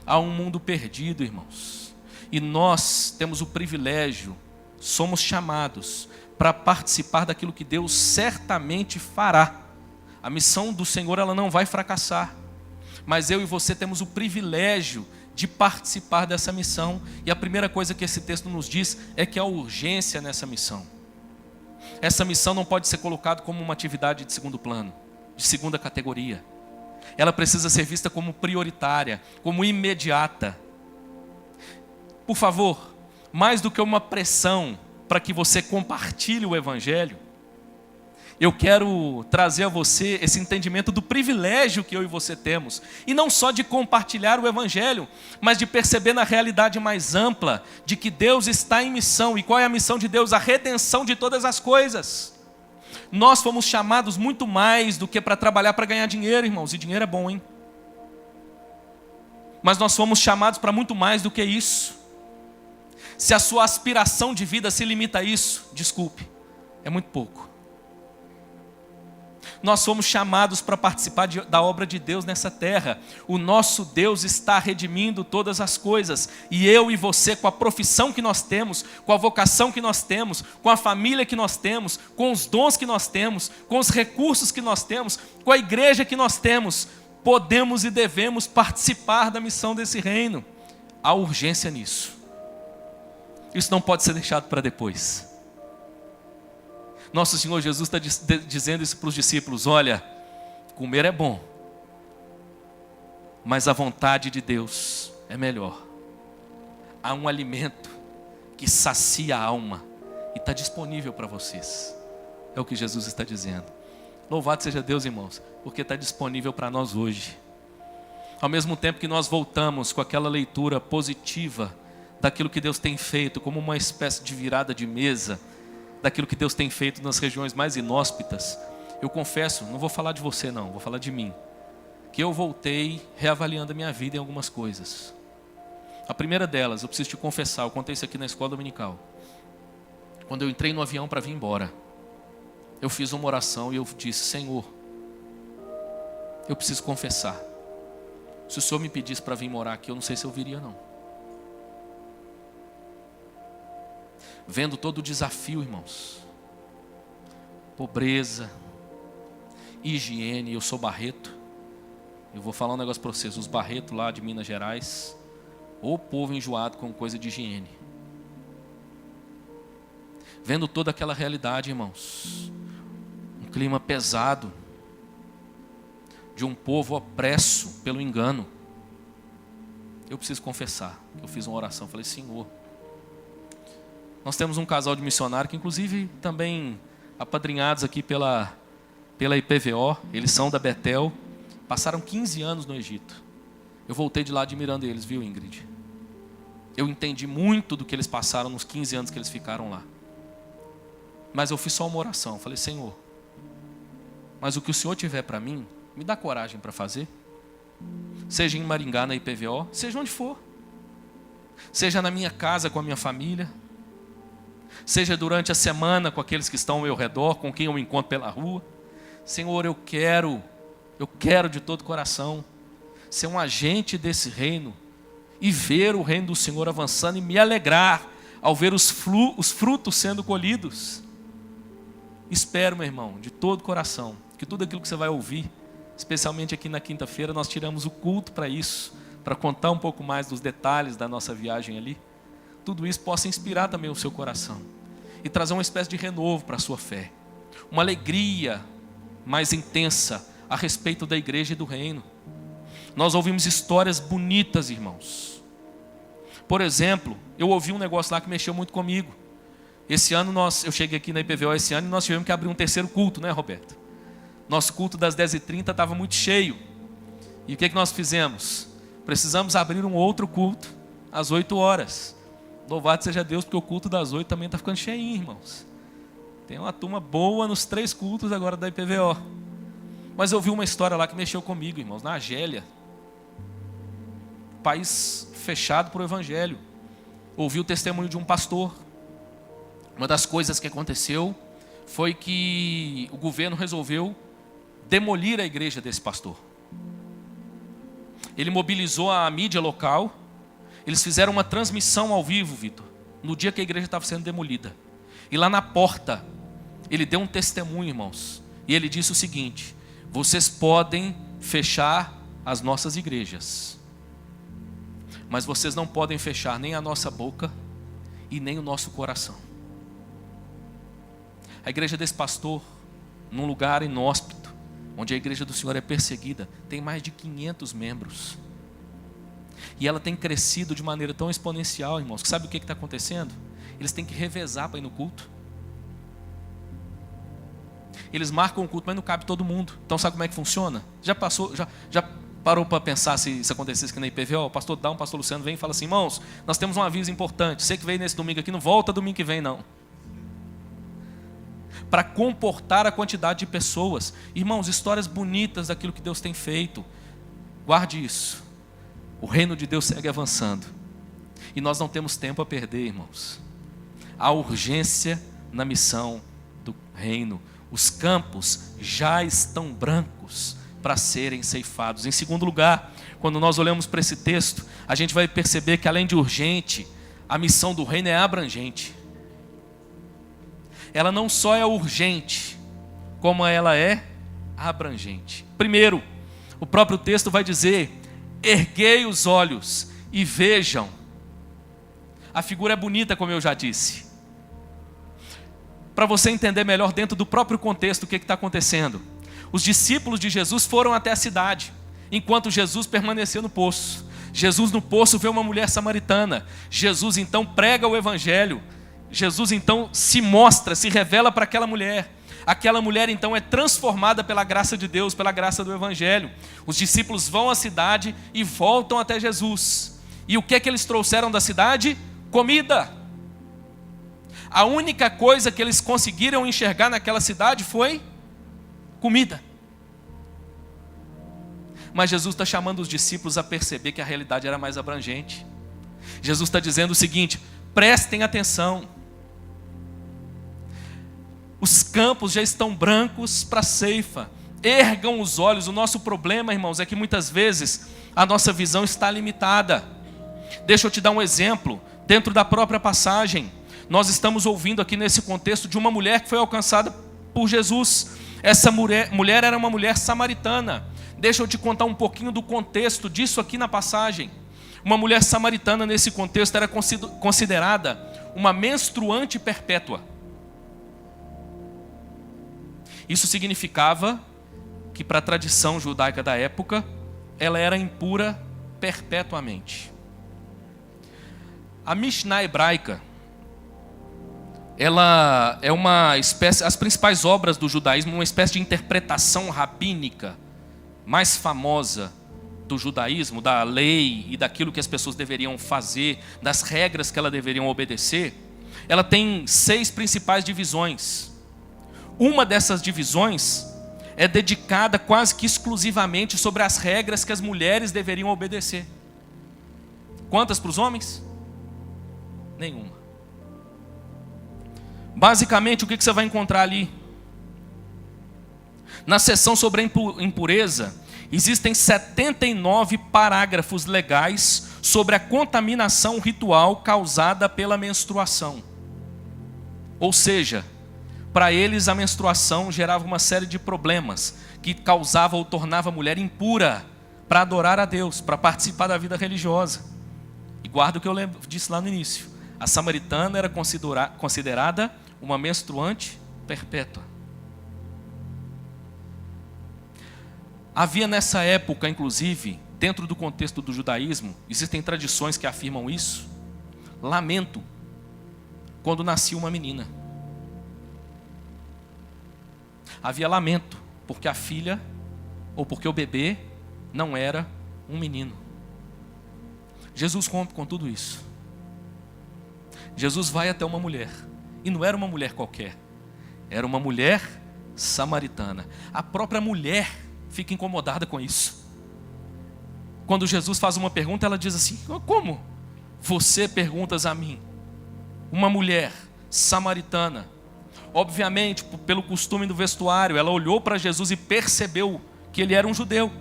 Há um mundo perdido, irmãos, e nós temos o privilégio, somos chamados para participar daquilo que Deus certamente fará. A missão do Senhor, ela não vai fracassar, mas eu e você temos o privilégio de participar dessa missão. E a primeira coisa que esse texto nos diz é que há urgência nessa missão. Essa missão não pode ser colocada como uma atividade de segundo plano, de segunda categoria. Ela precisa ser vista como prioritária, como imediata. Por favor, mais do que uma pressão para que você compartilhe o Evangelho, eu quero trazer a você esse entendimento do privilégio que eu e você temos. E não só de compartilhar o Evangelho, mas de perceber na realidade mais ampla de que Deus está em missão. E qual é a missão de Deus? A redenção de todas as coisas. Nós fomos chamados muito mais do que para trabalhar para ganhar dinheiro, irmãos. E dinheiro é bom, hein? Mas nós fomos chamados para muito mais do que isso. Se a sua aspiração de vida se limita a isso, desculpe, é muito pouco. Nós fomos chamados para participar da obra de Deus nessa terra. O nosso Deus está redimindo todas as coisas. E eu e você, com a profissão que nós temos, com a vocação que nós temos, com a família que nós temos, com os dons que nós temos, com os recursos que nós temos, com a igreja que nós temos, podemos e devemos participar da missão desse reino. Há urgência nisso. Isso não pode ser deixado para depois. Nosso Senhor Jesus está dizendo isso para os discípulos: olha, comer é bom, mas a vontade de Deus é melhor. Há um alimento que sacia a alma e está disponível para vocês. É o que Jesus está dizendo. Louvado seja Deus, irmãos, porque está disponível para nós hoje. Ao mesmo tempo que nós voltamos com aquela leitura positiva daquilo que Deus tem feito, como uma espécie de virada de mesa, daquilo que Deus tem feito nas regiões mais inóspitas, eu confesso, não vou falar de você não, vou falar de mim, que eu voltei reavaliando a minha vida em algumas coisas. A primeira delas, eu preciso te confessar, eu contei isso aqui na escola dominical. Quando eu entrei no avião para vir embora, eu fiz uma oração e eu disse: Senhor, eu preciso confessar Se o Senhor me pedisse para vir morar aqui, eu não sei se eu viria não. Vendo todo o desafio, irmãos. Pobreza, higiene, eu sou Barreto. Eu vou falar um negócio para vocês, os Barretos lá de Minas Gerais, o povo enjoado com coisa de higiene. Vendo toda aquela realidade, irmãos, um clima pesado, de um povo opresso pelo engano. Eu preciso confessar, eu fiz uma oração, falei, Senhor, nós temos um casal de missionários que inclusive também apadrinhados aqui pela IPVO, eles são da Betel, passaram 15 anos no Egito. Eu voltei de lá admirando eles, viu, Ingrid? Eu entendi muito do que eles passaram nos 15 anos que eles ficaram lá. Mas eu fiz só uma oração, falei, Senhor, mas o que o Senhor tiver para mim, me dá coragem para fazer. Seja em Maringá, na IPVO, seja onde for. Seja na minha casa com a minha família. Seja durante a semana com aqueles que estão ao meu redor, com quem eu me encontro pela rua. Senhor, eu quero de todo coração ser um agente desse reino e ver o reino do Senhor avançando e me alegrar ao ver os frutos sendo colhidos. Espero, meu irmão, de todo coração, que tudo aquilo que você vai ouvir, especialmente aqui na quinta-feira, nós tiramos o culto para isso, para contar um pouco mais dos detalhes da nossa viagem ali. Tudo isso possa inspirar também o seu coração e trazer uma espécie de renovo para a sua fé. Uma alegria mais intensa a respeito da igreja e do reino. Nós ouvimos histórias bonitas, irmãos. Por exemplo, eu ouvi um negócio lá que mexeu muito comigo. Esse ano eu cheguei aqui na IPVO esse ano e nós tivemos que abrir um terceiro culto, né, Roberto? Nosso culto das 10h30 estava muito cheio. E o que nós fizemos? Precisamos abrir um outro culto às 8 horas. Louvado seja Deus, porque o culto das 8 também está ficando cheinho, irmãos. Tem uma turma boa nos 3 cultos agora da IPVO. Mas eu vi uma história lá que mexeu comigo, irmãos, na Argélia. País fechado para o evangelho. Ouvi o testemunho de um pastor. Uma das coisas que aconteceu foi que o governo resolveu demolir a igreja desse pastor. Ele mobilizou a mídia local. Eles fizeram uma transmissão ao vivo, Vitor, no dia que a igreja estava sendo demolida. E lá na porta, ele deu um testemunho, irmãos. E ele disse o seguinte: vocês podem fechar as nossas igrejas, mas vocês não podem fechar nem a nossa boca e nem o nosso coração. A igreja desse pastor, num lugar inóspito, onde a igreja do Senhor é perseguida, tem mais de 500 membros. E ela tem crescido de maneira tão exponencial, irmãos, que sabe o que está acontecendo? Eles têm que revezar para ir no culto. Eles marcam o culto, mas não cabe todo mundo. Então sabe como é que funciona? Já parou para pensar se isso acontecesse aqui na IPVO? O pastor Dão, o pastor Luciano vem e fala assim: irmãos, nós temos um aviso importante. Você que veio nesse domingo aqui, não volta domingo que vem não. Para comportar a quantidade de pessoas. Irmãos, histórias bonitas daquilo que Deus tem feito. Guarde isso. O reino de Deus segue avançando. E nós não temos tempo a perder, irmãos. Há urgência na missão do reino. Os campos já estão brancos para serem ceifados. Em segundo lugar, quando nós olhamos para esse texto, a gente vai perceber que além de urgente, a missão do reino é abrangente. Ela não só é urgente, como ela é abrangente. Primeiro, o próprio texto vai dizer: erguei os olhos e vejam. A figura é bonita, como eu já disse. Para você entender melhor dentro do próprio contexto o que está acontecendo. Os discípulos de Jesus foram até a cidade, enquanto Jesus permaneceu no poço. Jesus no poço vê uma mulher samaritana. Jesus então prega o evangelho. Jesus então se mostra, se revela para aquela mulher. Aquela mulher então é transformada pela graça de Deus, pela graça do evangelho. Os discípulos vão à cidade e voltam até Jesus. E o que é que eles trouxeram da cidade? Comida. A única coisa que eles conseguiram enxergar naquela cidade foi comida. Mas Jesus está chamando os discípulos a perceber que a realidade era mais abrangente. Jesus está dizendo o seguinte: prestem atenção. Os campos já estão brancos para a ceifa. Ergam os olhos. O nosso problema, irmãos, é que muitas vezes a nossa visão está limitada. Deixa eu te dar um exemplo. Dentro da própria passagem, nós estamos ouvindo aqui nesse contexto de uma mulher que foi alcançada por Jesus. Essa mulher era uma mulher samaritana. Deixa eu te contar um pouquinho do contexto disso aqui na passagem. Uma mulher samaritana nesse contexto era considerada uma menstruante perpétua. Isso significava que, para a tradição judaica da época, ela era impura perpetuamente. A Mishnah hebraica, ela é uma espécie, as principais obras do judaísmo, uma espécie de interpretação rabínica mais famosa do judaísmo, da lei e daquilo que as pessoas deveriam fazer, das regras que elas deveriam obedecer. Ela tem 6 principais divisões. Uma dessas divisões é dedicada quase que exclusivamente sobre as regras que as mulheres deveriam obedecer. Quantas para os homens? Nenhuma. Basicamente, o que você vai encontrar ali? Na seção sobre a impureza, existem 79 parágrafos legais sobre a contaminação ritual causada pela menstruação. Ou seja, para eles a menstruação gerava uma série de problemas que causava ou tornava a mulher impura para adorar a Deus, para participar da vida religiosa. E guarda o que eu disse lá no início. A samaritana era considerada uma menstruante perpétua. Havia nessa época, inclusive, dentro do contexto do judaísmo, existem tradições que afirmam isso. Lamento quando nascia uma menina. Havia lamento porque a filha ou porque o bebê não era um menino. Jesus rompe com tudo isso. Jesus vai até uma mulher, e não era uma mulher qualquer, era uma mulher samaritana. A própria mulher fica incomodada com isso. Quando Jesus faz uma pergunta, ela diz assim: como você perguntas a mim, uma mulher samaritana? Obviamente, pelo costume do vestuário, ela olhou para Jesus e percebeu que ele era um judeu.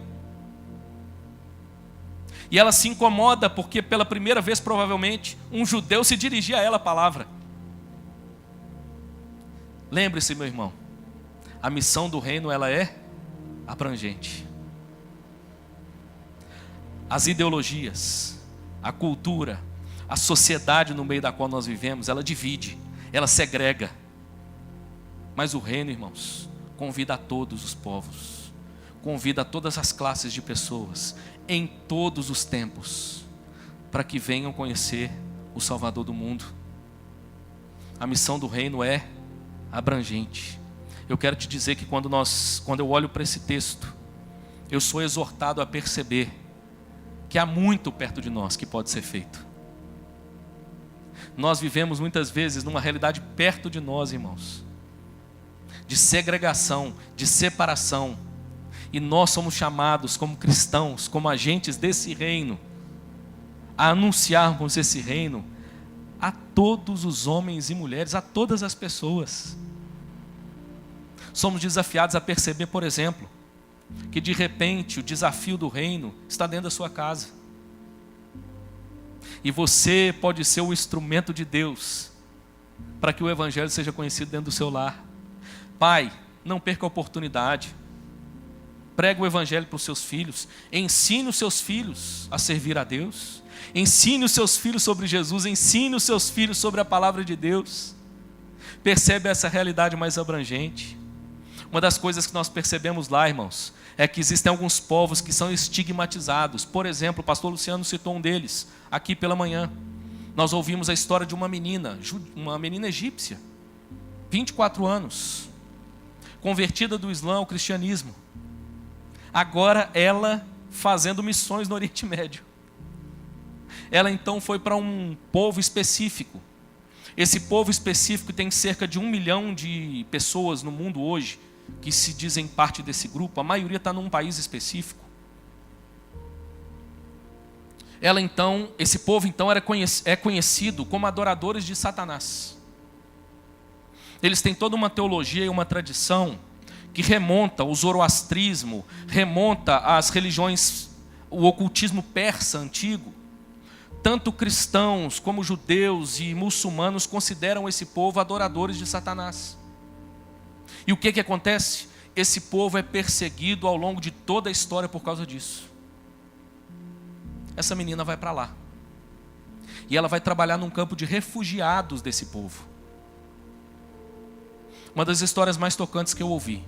E ela se incomoda porque pela primeira vez, provavelmente, um judeu se dirigia a ela a palavra. Lembre-se, meu irmão, a missão do reino, ela é abrangente. As ideologias, a cultura, a sociedade no meio da qual nós vivemos, ela divide, ela segrega. Mas o reino, irmãos, convida a todos os povos, convida a todas as classes de pessoas, em todos os tempos, para que venham conhecer o Salvador do mundo. A missão do reino é abrangente. Eu quero te dizer que quando eu olho para esse texto, eu sou exortado a perceber que há muito perto de nós que pode ser feito. Nós vivemos muitas vezes numa realidade perto de nós, irmãos, de segregação, de separação. E nós somos chamados como cristãos, como agentes desse reino, a anunciarmos esse reino a todos os homens e mulheres, a todas as pessoas. Somos desafiados a perceber, por exemplo, que de repente o desafio do reino está dentro da sua casa. E você pode ser o instrumento de Deus para que o evangelho seja conhecido dentro do seu lar. Pai, não perca a oportunidade. Prega o evangelho para os seus filhos. Ensine os seus filhos a servir a Deus. Ensine os seus filhos sobre Jesus. Ensine os seus filhos sobre a palavra de Deus. Percebe essa realidade mais abrangente. Uma das coisas que nós percebemos lá, irmãos, é que existem alguns povos que são estigmatizados. Por exemplo, o pastor Luciano citou um deles aqui pela manhã. Nós ouvimos a história de uma menina egípcia, 24 anos, convertida do Islã ao cristianismo. Agora ela fazendo missões no Oriente Médio. Ela então foi para um povo específico. Esse povo específico tem cerca de 1 milhão de pessoas no mundo hoje que se dizem parte desse grupo. A maioria está num país específico. Esse povo então é conhecido como adoradores de Satanás. Eles têm toda uma teologia e uma tradição que remonta ao zoroastrismo, remonta às religiões, o ocultismo persa antigo. Tanto cristãos como judeus e muçulmanos consideram esse povo adoradores de Satanás. E o que acontece? Esse povo é perseguido ao longo de toda a história por causa disso. Essa menina vai para lá. E ela vai trabalhar num campo de refugiados desse povo. Uma das histórias mais tocantes que eu ouvi.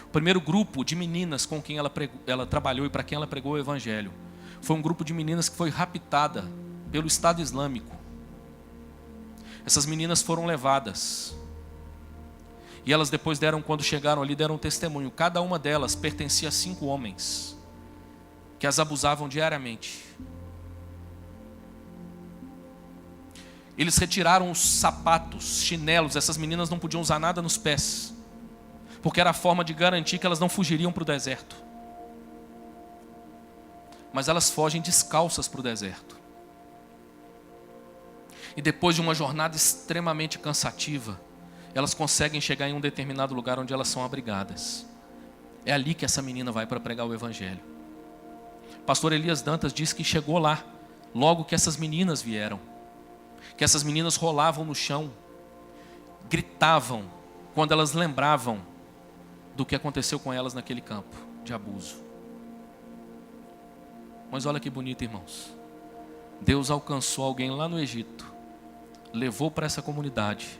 O primeiro grupo de meninas com quem ela trabalhou e para quem ela pregou o evangelho foi um grupo de meninas que foi raptada pelo Estado Islâmico. Essas meninas foram levadas. E elas depois quando chegaram ali, deram um testemunho. Cada uma delas pertencia a 5 homens que as abusavam diariamente. Eles retiraram os sapatos, chinelos. Essas meninas não podiam usar nada nos pés, porque era a forma de garantir que elas não fugiriam para o deserto. Mas elas fogem descalças para o deserto. E depois de uma jornada extremamente cansativa, elas conseguem chegar em um determinado lugar onde elas são abrigadas. É ali que essa menina vai para pregar o evangelho. Pastor Elias Dantas disse que chegou lá, logo que essas meninas vieram. Que essas meninas rolavam no chão, gritavam, quando elas lembravam do que aconteceu com elas naquele campo de abuso. Mas olha que bonito, irmãos. Deus alcançou alguém lá no Egito, levou para essa comunidade,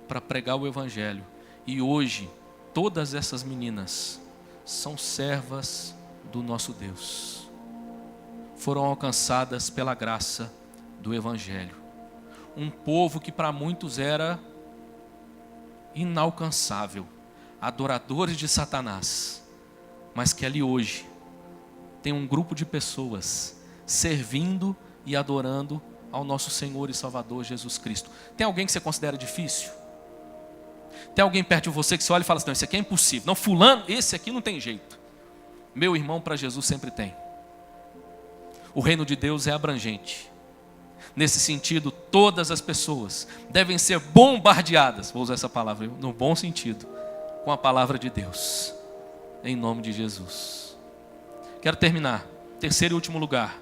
para pregar o evangelho. E hoje, todas essas meninas são servas do nosso Deus. Foram alcançadas pela graça do evangelho. Um povo que para muitos era inalcançável, adoradores de Satanás, mas que ali hoje tem um grupo de pessoas servindo e adorando ao nosso Senhor e Salvador Jesus Cristo. Tem alguém que você considera difícil? Tem alguém perto de você que você olha e fala assim, não, esse aqui é impossível. Não, fulano, esse aqui não tem jeito. Meu irmão, para Jesus sempre tem. O reino de Deus é abrangente. Nesse sentido, todas as pessoas devem ser bombardeadas, vou usar essa palavra no bom sentido, com a palavra de Deus, em nome de Jesus. Quero terminar, terceiro e último lugar.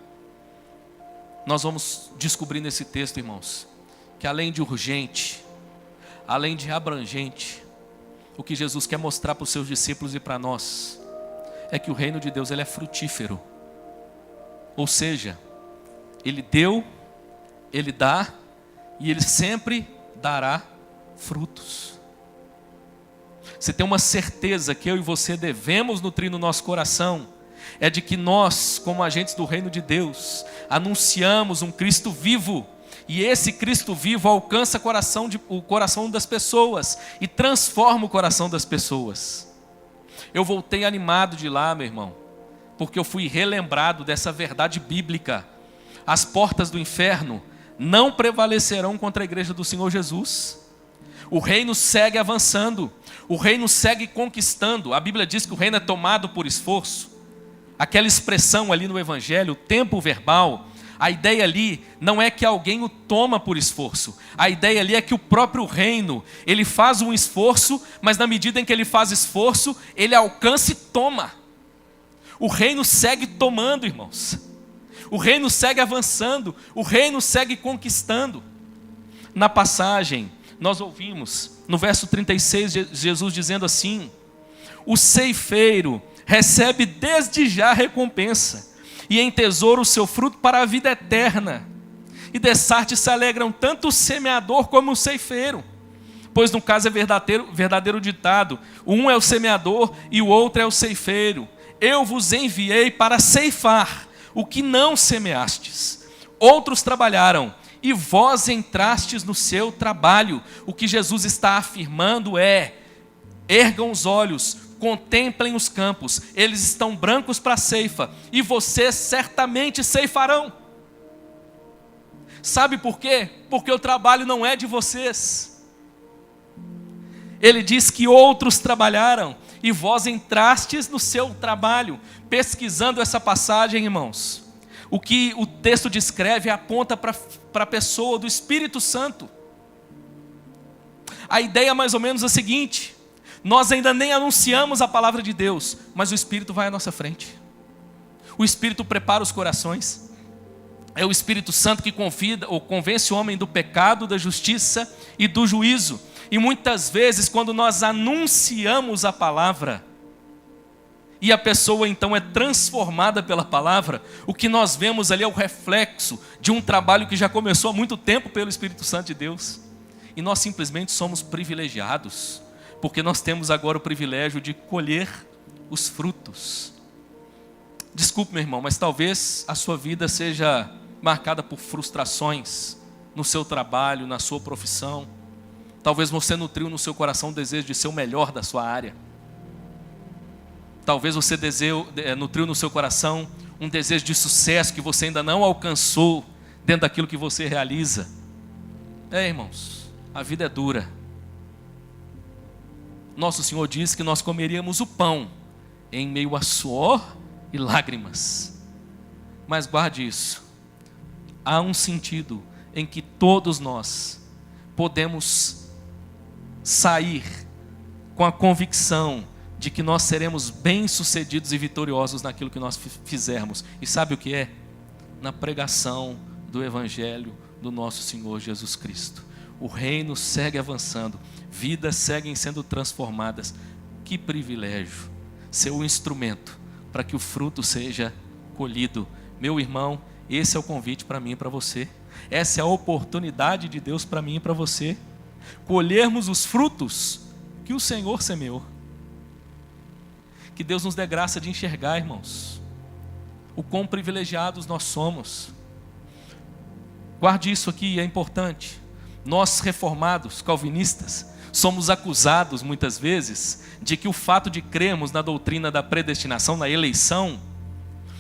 Nós vamos descobrir nesse texto, irmãos, que além de urgente, além de abrangente, o que Jesus quer mostrar para os seus discípulos e para nós, é que o reino de Deus ele é frutífero. Ou seja, Ele deu, Ele dá e Ele sempre dará frutos. Você tem uma certeza que eu e você devemos nutrir no nosso coração, é de que nós, como agentes do reino de Deus, anunciamos um Cristo vivo, e esse Cristo vivo alcança o coração das pessoas e transforma o coração das pessoas. Eu voltei animado de lá, meu irmão, porque eu fui relembrado dessa verdade bíblica. As portas do inferno não prevalecerão contra a igreja do Senhor Jesus. O reino segue avançando, o reino segue conquistando. A Bíblia diz que o reino é tomado por esforço. Aquela expressão ali no Evangelho, o tempo verbal, a ideia ali não é que alguém o toma por esforço. A ideia ali é que o próprio reino, ele faz um esforço, mas na medida em que ele faz esforço, ele alcança e toma. O reino segue tomando, irmãos. O reino segue avançando, o reino segue conquistando. Na passagem, nós ouvimos, no verso 36, Jesus dizendo assim: o ceifeiro recebe desde já recompensa, e em tesouro o seu fruto para a vida eterna. E dessarte se alegram tanto o semeador como o ceifeiro, pois no caso é verdadeiro ditado: um é o semeador e o outro é o ceifeiro. Eu vos enviei para ceifar o que não semeastes. Outros trabalharam e vós entrastes no seu trabalho. O que Jesus está afirmando é: ergam os olhos, contemplem os campos, eles estão brancos para a ceifa, e vocês certamente ceifarão. Sabe por quê? Porque o trabalho não é de vocês. Ele diz que outros trabalharam e vós entrastes no seu trabalho. Pesquisando essa passagem, irmãos, o que o texto descreve aponta para a pessoa do Espírito Santo. A ideia mais ou menos é a seguinte: Nós ainda nem anunciamos a palavra de Deus, mas o Espírito vai à nossa frente. O Espírito prepara os corações. É o Espírito Santo que convence o homem do pecado, da justiça e do juízo. E muitas vezes, quando nós anunciamos a palavra, e a pessoa então é transformada pela palavra, o que nós vemos ali é o reflexo de um trabalho que já começou há muito tempo pelo Espírito Santo de Deus. E nós simplesmente somos privilegiados, porque nós temos agora o privilégio de colher os frutos. Desculpe, meu irmão, mas talvez a sua vida seja marcada por frustrações no seu trabalho, na sua profissão. Talvez você nutriu no seu coração o desejo de ser o melhor da sua área. Talvez você nutriu no seu coração um desejo de sucesso que você ainda não alcançou dentro daquilo que você realiza. Irmãos, a vida é dura. Nosso Senhor disse que nós comeríamos o pão em meio a suor e lágrimas. Mas guarde isso. Há um sentido em que todos nós podemos sair com a convicção de que nós seremos bem-sucedidos e vitoriosos naquilo que nós fizermos. E sabe o que é? Na pregação do Evangelho do nosso Senhor Jesus Cristo. O reino segue avançando, vidas seguem sendo transformadas. Que privilégio ser o instrumento para que o fruto seja colhido. Meu irmão, esse é o convite para mim e para você. Essa é a oportunidade de Deus para mim e para você. Colhermos os frutos que o Senhor semeou. Que Deus nos dê graça de enxergar, irmãos, o quão privilegiados nós somos. Guarde isso aqui, é importante. Nós reformados, calvinistas, somos acusados muitas vezes de que o fato de crermos na doutrina da predestinação, na eleição,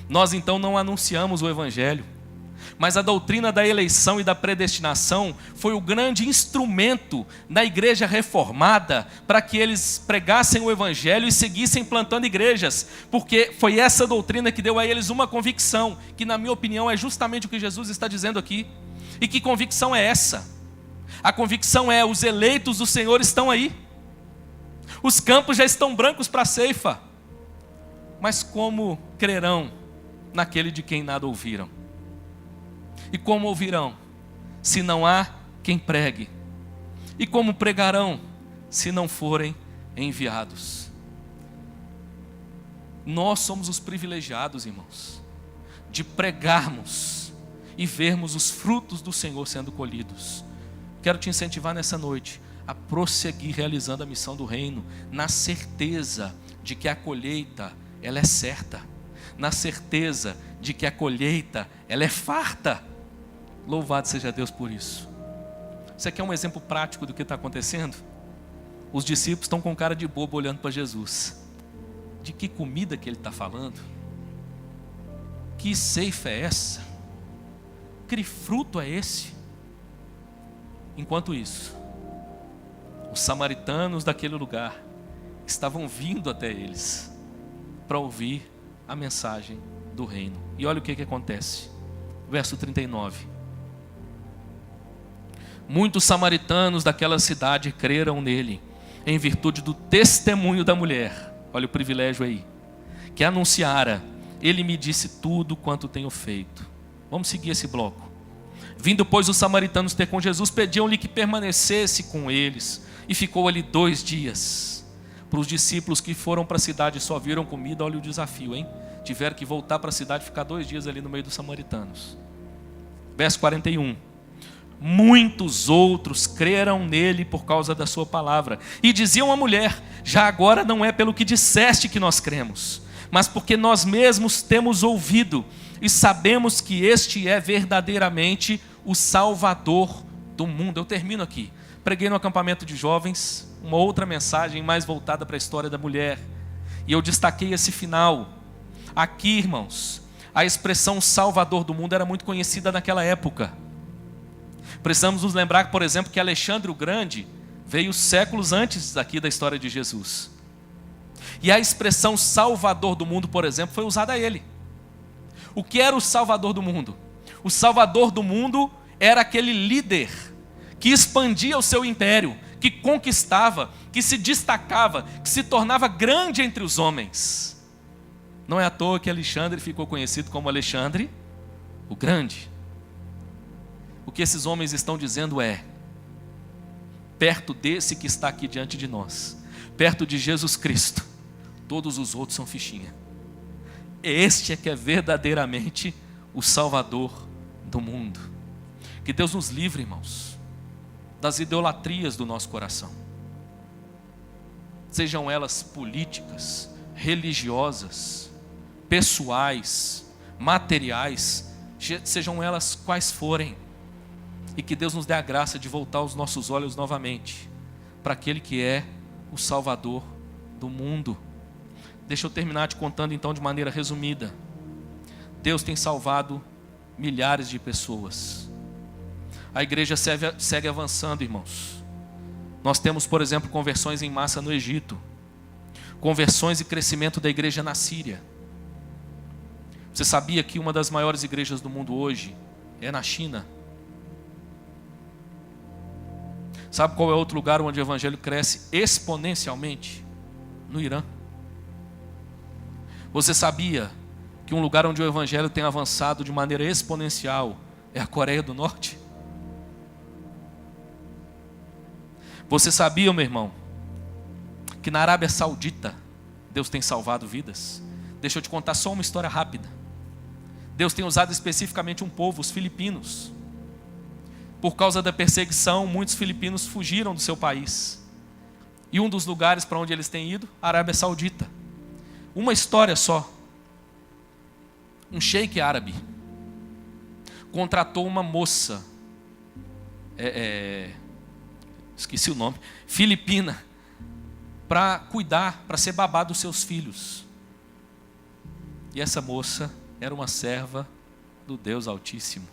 nós então não anunciamos o Evangelho. Mas a doutrina da eleição e da predestinação foi o grande instrumento da igreja reformada para que eles pregassem o Evangelho e seguissem plantando igrejas, porque foi essa doutrina que deu a eles uma convicção, que na minha opinião é justamente o que Jesus está dizendo aqui. E que convicção é essa? A convicção é: os eleitos do Senhor estão aí, os campos já estão brancos para a ceifa, mas como crerão naquele de quem nada ouviram? E como ouvirão, se não há quem pregue? E como pregarão, se não forem enviados? Nós somos os privilegiados, irmãos, de pregarmos e vermos os frutos do Senhor sendo colhidos. Quero te incentivar nessa noite a prosseguir realizando a missão do reino, na certeza de que a colheita, ela é certa, na certeza de que a colheita, ela é farta. Louvado seja Deus por isso. Você quer um exemplo prático do que está acontecendo? Os discípulos estão com cara de bobo olhando para Jesus. De que comida que ele está falando? Que ceifa é essa? Que fruto é esse? Enquanto isso, os samaritanos daquele lugar estavam vindo até eles para ouvir a mensagem do reino. E olha o que acontece. Verso 39. Muitos samaritanos daquela cidade creram nele, em virtude do testemunho da mulher. Olha o privilégio aí. Que anunciara: ele me disse tudo quanto tenho feito. Vamos seguir esse bloco. Vindo, pois, os samaritanos ter com Jesus, pediam-lhe que permanecesse com eles. E ficou ali 2 dias. Para os discípulos que foram para a cidade e só viram comida, olha o desafio, hein? Tiveram que voltar para a cidade e ficar 2 dias ali no meio dos samaritanos. Verso 41. Muitos outros creram nele por causa da sua palavra. E diziam à mulher: já agora não é pelo que disseste que nós cremos, mas porque nós mesmos temos ouvido e sabemos que este é verdadeiramente o Salvador do mundo. Eu termino aqui. Preguei no acampamento de jovens uma outra mensagem mais voltada para a história da mulher, e eu destaquei esse final. Aqui, irmãos, a expressão Salvador do mundo era muito conhecida naquela época. Precisamos nos lembrar, por exemplo, que Alexandre o Grande veio séculos antes aqui da história de Jesus. E a expressão Salvador do mundo, por exemplo, foi usada a ele. O que era o Salvador do mundo? O Salvador do mundo era aquele líder que expandia o seu império, que que conquistava, que se destacava, que se tornava grande entre os homens. Não é à toa que Alexandre ficou conhecido como Alexandre o Grande. O que esses homens estão dizendo é: perto desse que está aqui diante de nós, perto de Jesus Cristo, todos os outros são fichinha. Este é que é verdadeiramente o Salvador do mundo. Que Deus nos livre, irmãos, das idolatrias do nosso coração. Sejam elas políticas, religiosas, pessoais, materiais, sejam elas quais forem. E que Deus nos dê a graça de voltar os nossos olhos novamente para aquele que é o Salvador do mundo. Deixa eu terminar te contando então de maneira resumida. Deus tem salvado milhares de pessoas. A igreja segue avançando, irmãos. Nós temos, por exemplo, conversões em massa no Egito, conversões e crescimento da igreja na Síria. Você sabia que uma das maiores igrejas do mundo hoje é na China? Sabe qual é outro lugar onde o evangelho cresce exponencialmente? No Irã. Você sabia que um lugar onde o evangelho tem avançado de maneira exponencial é a Coreia do Norte? Você sabia, meu irmão, que na Arábia Saudita Deus tem salvado vidas? Deixa eu te contar só uma história rápida. Deus tem usado especificamente um povo, os filipinos. Por causa da perseguição, muitos filipinos fugiram do seu país. E um dos lugares para onde eles têm ido, a Arábia Saudita. Uma história só. Um sheik árabe contratou uma moça, esqueci o nome, filipina, para cuidar, para ser babá dos seus filhos. E essa moça era uma serva do Deus Altíssimo.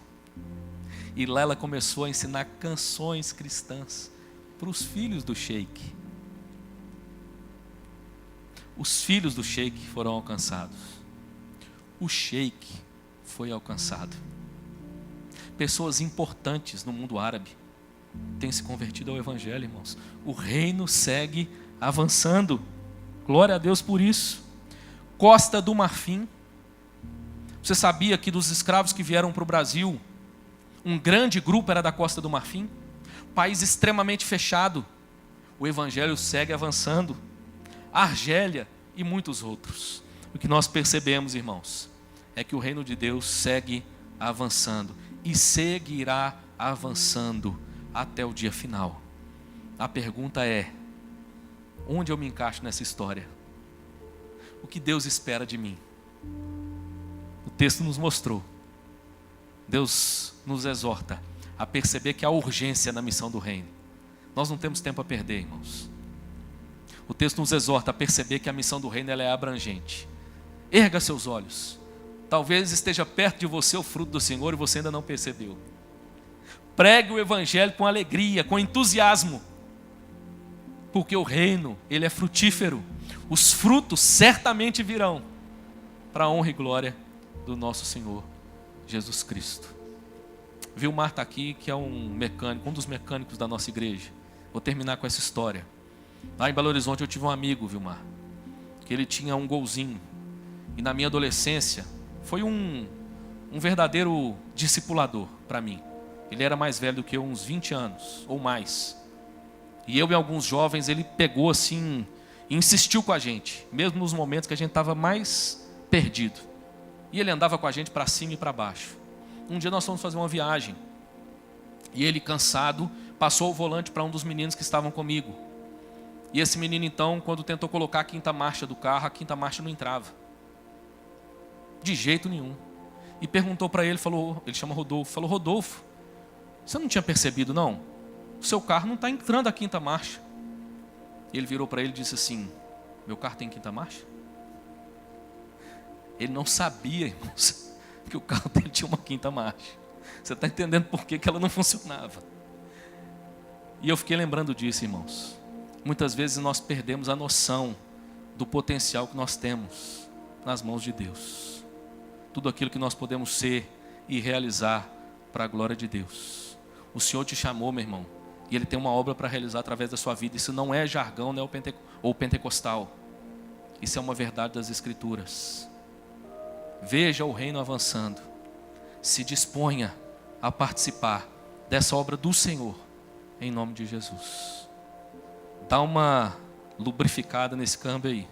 E lá ela começou a ensinar canções cristãs para os filhos do sheik. Os filhos do sheik foram alcançados. O sheik foi alcançado. Pessoas importantes no mundo árabe têm se convertido ao evangelho, irmãos. O reino segue avançando. Glória a Deus por isso. Costa do Marfim. Você sabia que dos escravos que vieram para o Brasil, um grande grupo era da Costa do Marfim? País extremamente fechado. O evangelho segue avançando. Argélia e muitos outros. O que nós percebemos, irmãos, é que o reino de Deus segue avançando e seguirá avançando até o dia final. A pergunta é: onde eu me encaixo nessa história? O que Deus espera de mim? O texto nos mostrou. Deus nos exorta a perceber que há urgência na missão do reino. Nós não temos tempo a perder, irmãos. O texto nos exorta a perceber que a missão do reino ela é abrangente. Erga seus olhos. Talvez esteja perto de você o fruto do Senhor e você ainda não percebeu. Pregue o evangelho com alegria, com entusiasmo. Porque o reino, ele é frutífero. Os frutos certamente virão para a honra e glória do nosso Senhor Jesus Cristo. Vilmar está aqui, que é um mecânico, um dos mecânicos da nossa igreja. Vou terminar com essa história. Lá em Belo Horizonte eu tive um amigo, Vilmar, que ele tinha um golzinho. E na minha adolescência, foi um verdadeiro discipulador para mim. Ele era mais velho do que eu, uns 20 anos ou mais. E eu e alguns jovens, ele pegou assim, e insistiu com a gente, mesmo nos momentos que a gente estava mais perdido. E ele andava com a gente para cima e para baixo. Um dia nós fomos fazer uma viagem. E ele, cansado, passou o volante para um dos meninos que estavam comigo. E esse menino, então, quando tentou colocar a quinta marcha do carro, a quinta marcha não entrava. De jeito nenhum. E perguntou para ele, ele chama Rodolfo, falou: Rodolfo, você não tinha percebido não? O seu carro não está entrando a quinta marcha. Ele virou para ele e disse assim: meu carro tem quinta marcha? Ele não sabia, irmãos, que o carro dele tinha uma quinta marcha. Você está entendendo por que ela não funcionava? E eu fiquei lembrando disso, irmãos. Muitas vezes nós perdemos a noção do potencial que nós temos nas mãos de Deus. Tudo aquilo que nós podemos ser e realizar para a glória de Deus. O Senhor te chamou, meu irmão, E Ele tem uma obra para realizar através da sua vida. Isso não é jargão, não é ou pentecostal. Isso é uma verdade das Escrituras. Veja o reino avançando. Se disponha a participar dessa obra do Senhor, em nome de Jesus. Dá uma lubrificada nesse câmbio aí.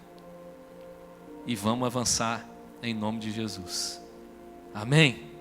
E vamos avançar em nome de Jesus. Amém?